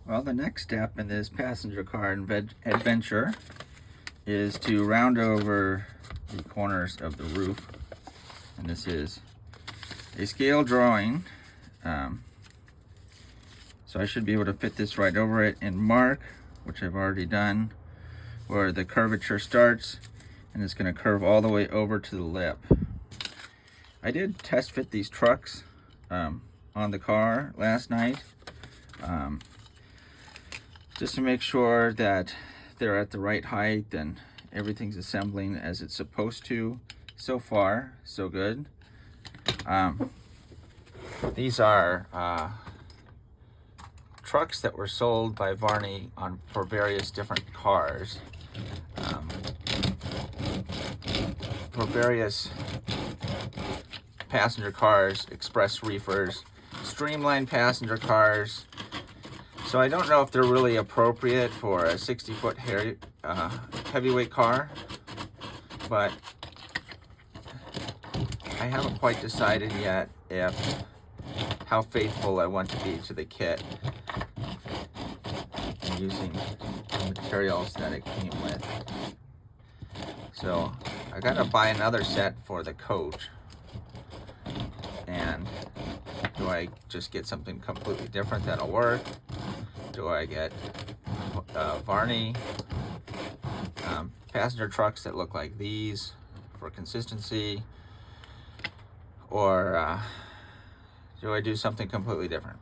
Well, the next step in this passenger car adventure is to round over the corners of the roof. And this is a scale drawing. So I should be able to fit this right over it and mark, which I've already done, where the curvature starts, and it's going to curve all the way over to the lip. I did test fit these trucks on the car last night, just to make sure that they're at the right height and everything's assembling as it's supposed to. So far, so good. These are trucks that were sold by Varney for various different cars, for various passenger cars, express reefers, streamlined passenger cars. So I don't know if they're really appropriate for a 60-foot heavyweight car, but I haven't quite decided yet how faithful I want to be to the kit and using the materials that it came with. So I gotta buy another set for the coach. And do I just get something completely different that'll work? Do I get Varney passenger trucks that look like these for consistency? Or do I do something completely different?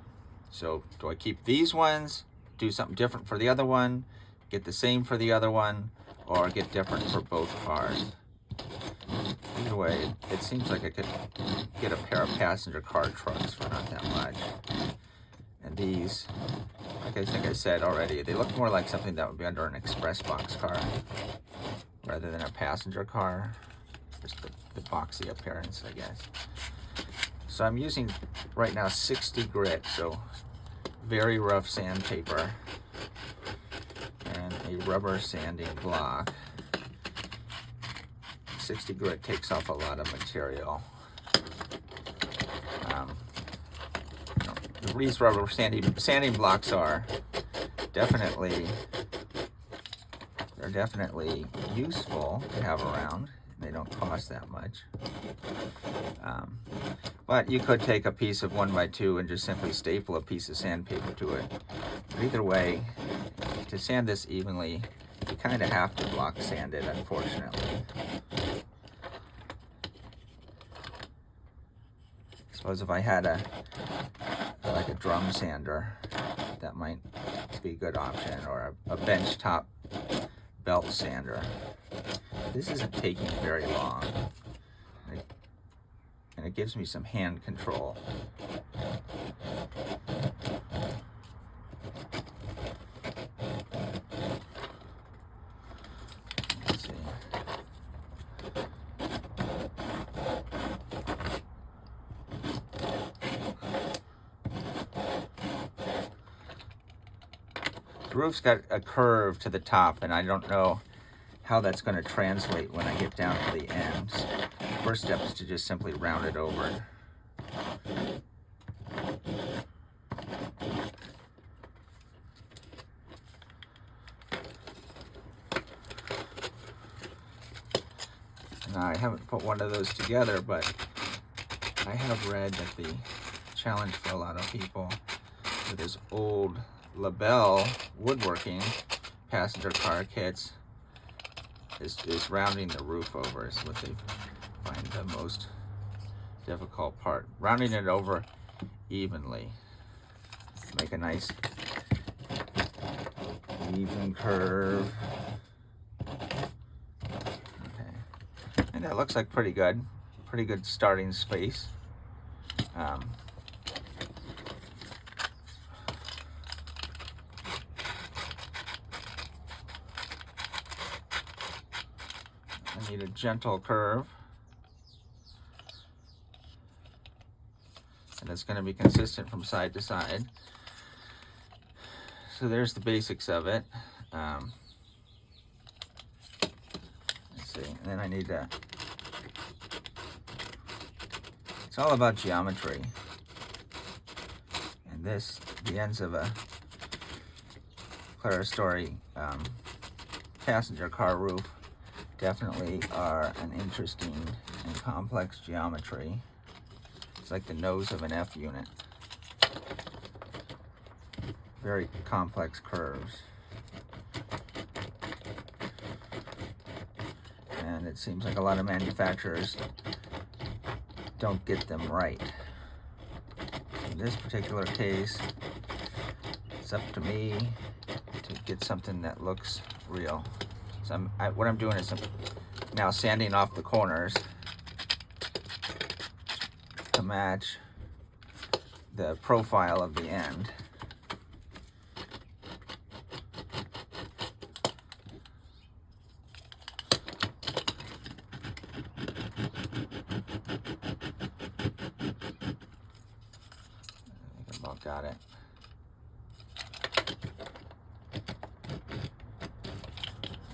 So do I keep these ones, do something different for the other one, get the same for the other one, or get different for both cars? Either way, it seems like I could get a pair of passenger car trucks for not that much. And these, like I think I said already, they look more like something that would be under an express box car rather than a passenger car. Just the boxy appearance, I guess. So I'm using right now 60 grit, so very rough sandpaper, and a rubber sanding block. 60 grit takes off a lot of material. These rubber sanding blocks are definitely useful to have around. They don't cost that much. But you could take a piece of 1x2 and just simply staple a piece of sandpaper to it. But either way, to sand this evenly, you kind of have to block sand it, unfortunately. I suppose if I had like a drum sander, that might be a good option, or a bench top belt sander. This isn't taking very long, and it gives me some hand control. Let's see. The roof's got a curve to the top, and I don't know how that's going to translate when I get down to the ends. First step is to just simply round it over. Now, I haven't put one of those together, but I have read that the challenge for a lot of people with this old Labelle woodworking passenger car kits is rounding the roof over is what they find the most difficult part. Rounding it over evenly. Make a nice even curve. Okay. And that looks like pretty good starting space. I need a gentle curve, and it's going to be consistent from side to side. So there's the basics of it. Let's see, and then I need to, it's all about geometry. And this, the ends of a clerestory passenger car roof definitely are an interesting and complex geometry. It's like the nose of an F unit. Very complex curves. And it seems like a lot of manufacturers don't get them right. In this particular case, it's up to me to get something that looks real. So what I'm doing is I'm now sanding off the corners to match the profile of the end. I think I about got it.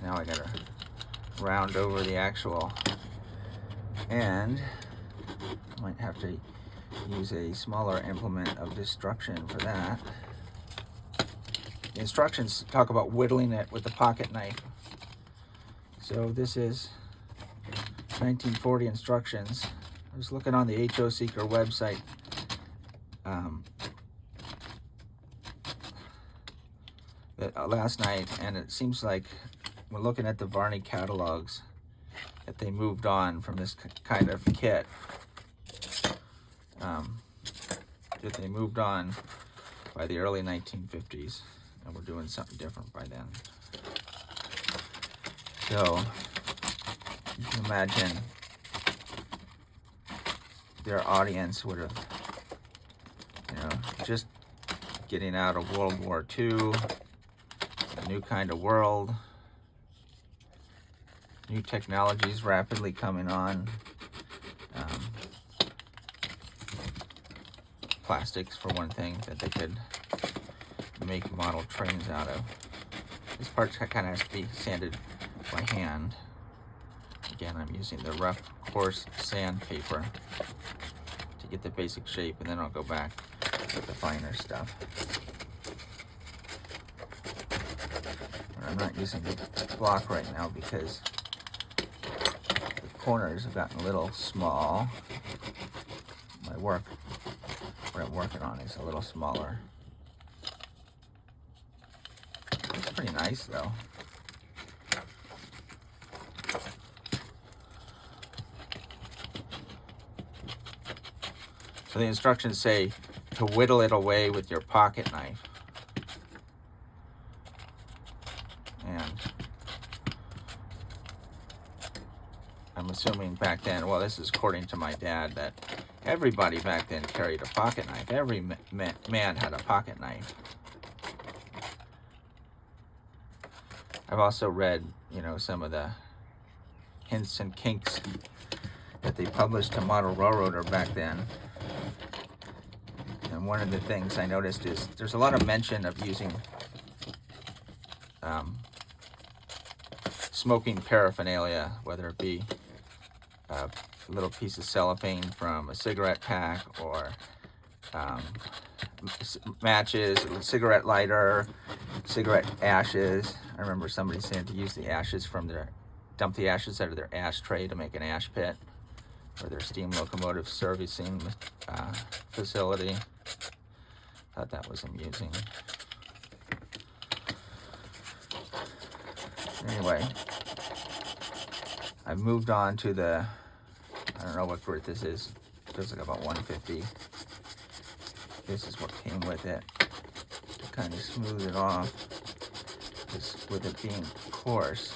Now I gotta round over the actual end. Might have to use a smaller implement of destruction for that. The instructions talk about whittling it with the pocket knife. So this is 1940 instructions. I was looking on the HO Seeker website. Last night, and it seems like we're looking at the Varney catalogs that they moved on from this kind of kit. That they moved on by the early 1950s, and we're doing something different by then. So you can imagine their audience would have, just getting out of World War II, a new kind of world, new technologies rapidly coming on, plastics for one thing that they could make model trains out of. This part kind of has to be sanded by hand. Again, I'm using the rough, coarse sandpaper to get the basic shape, and then I'll go back with the finer stuff. I'm not using the block right now because the corners have gotten a little small. What I'm working on is a little smaller. It's pretty nice though. So the instructions say to whittle it away with your pocket knife. And I'm assuming back then, well, this is according to my dad, that everybody back then carried a pocket knife. Every man had a pocket knife. I've also read, some of the hints and kinks that they published to Model Railroader back then. And one of the things I noticed is there's a lot of mention of using smoking paraphernalia, whether it be a little piece of cellophane from a cigarette pack, or matches, cigarette lighter, cigarette ashes. I remember somebody saying to use the ashes dump the ashes out of their ashtray to make an ash pit for their steam locomotive servicing facility. Thought that was amusing. Anyway, I've moved on to the, I don't know what grit this is. It feels like about 150. This is what came with it. To kind of smooth it off. Just with it being coarse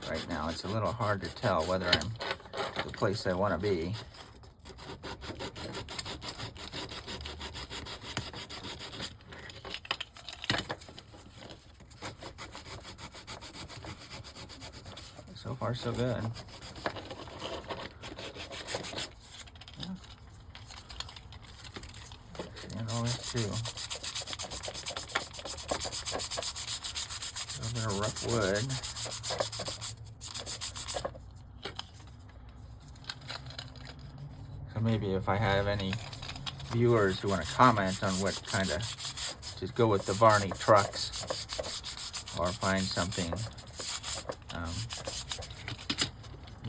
right now, it's a little hard to tell whether I'm at the place I want to be. So far, so good. And always too. A little bit of rough wood. So maybe if I have any viewers who want to comment on what kind of, just go with the Varney trucks, or find something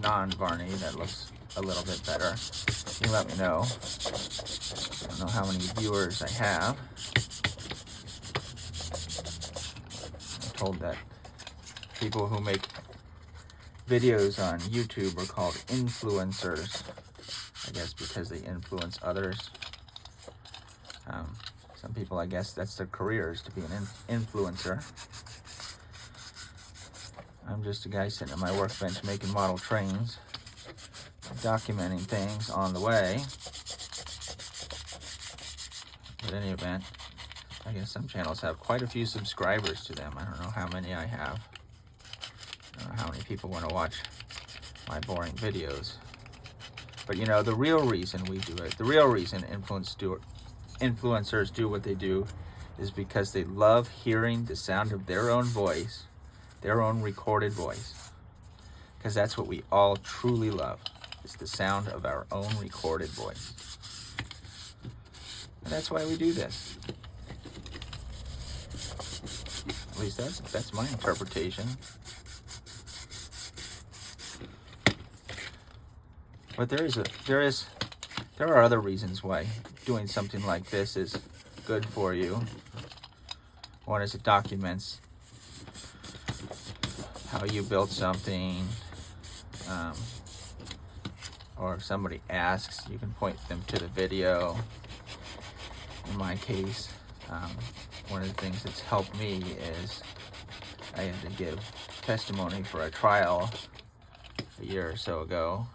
non-Varney that looks a little bit better, you let me know. I don't know how many viewers I have. I'm told that people who make videos on YouTube are called influencers, I guess because they influence others. Some people, I guess that's their career, is to be an influencer. I'm just a guy sitting at my workbench making model trains, documenting things on the way. But in any event, I guess some channels have quite a few subscribers to them. I don't know how many I have. I don't know how many people want to watch my boring videos. But you know, the real reason we do it, the real reason influencers do what they do is because they love hearing the sound of their own voice, their own recorded voice. Because that's what we all truly love, is the sound of our own recorded voice. And that's why we do this. At least that's my interpretation. But there are other reasons why doing something like this is good for you. One is it documents how you built something, or if somebody asks, you can point them to the video. In my case, one of the things that's helped me is I had to give testimony for a trial a year or so ago,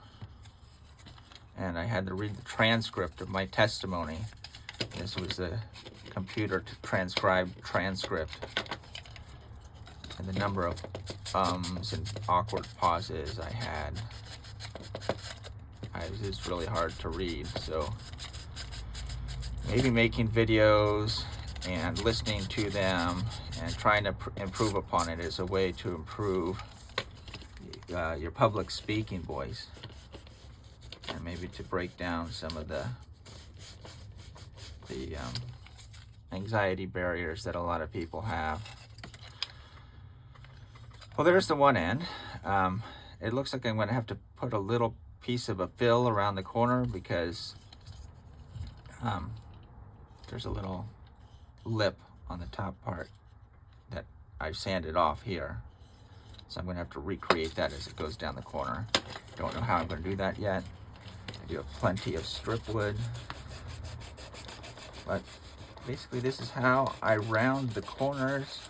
and I had to read the transcript of my testimony. This was the computer to transcribe transcript, and the number of ums and awkward pauses I had. It was just really hard to read. So maybe making videos and listening to them and trying to improve upon it is a way to improve your public speaking voice, and maybe to break down some of the anxiety barriers that a lot of people have. Well, there's the one end. It looks like I'm going to have to put a little piece of a fill around the corner because there's a little lip on the top part that I've sanded off here. So I'm going to have to recreate that as it goes down the corner. Don't know how I'm going to do that yet. I do have plenty of strip wood. But basically this is how I round the corners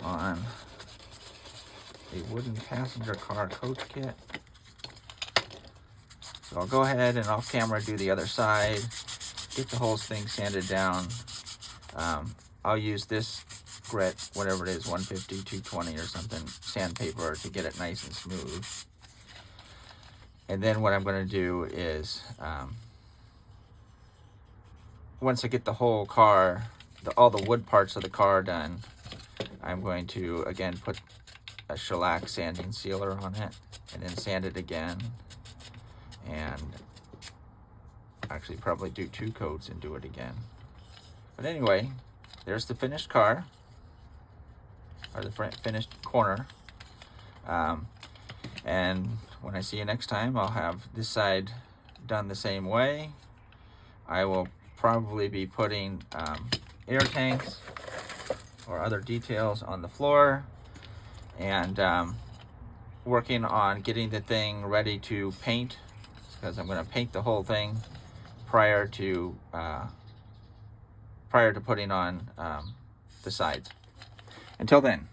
on a wooden passenger car coach kit. So I'll go ahead and off camera do the other side, get the whole thing sanded down. I'll use this grit, whatever it is, 150, 220 or something, sandpaper to get it nice and smooth. And then what I'm going to do is, once I get the whole car, all the wood parts of the car done, I'm going to, again, put a shellac sanding sealer on it, and then sand it again, and actually probably do 2 coats and do it again. But anyway, there's the finished car, or the finished corner. And when I see you next time, I'll have this side done the same way. I will probably be putting air tanks or other details on the floor, and working on getting the thing ready to paint, because I'm going to paint the whole thing prior to putting on the sides. Until then.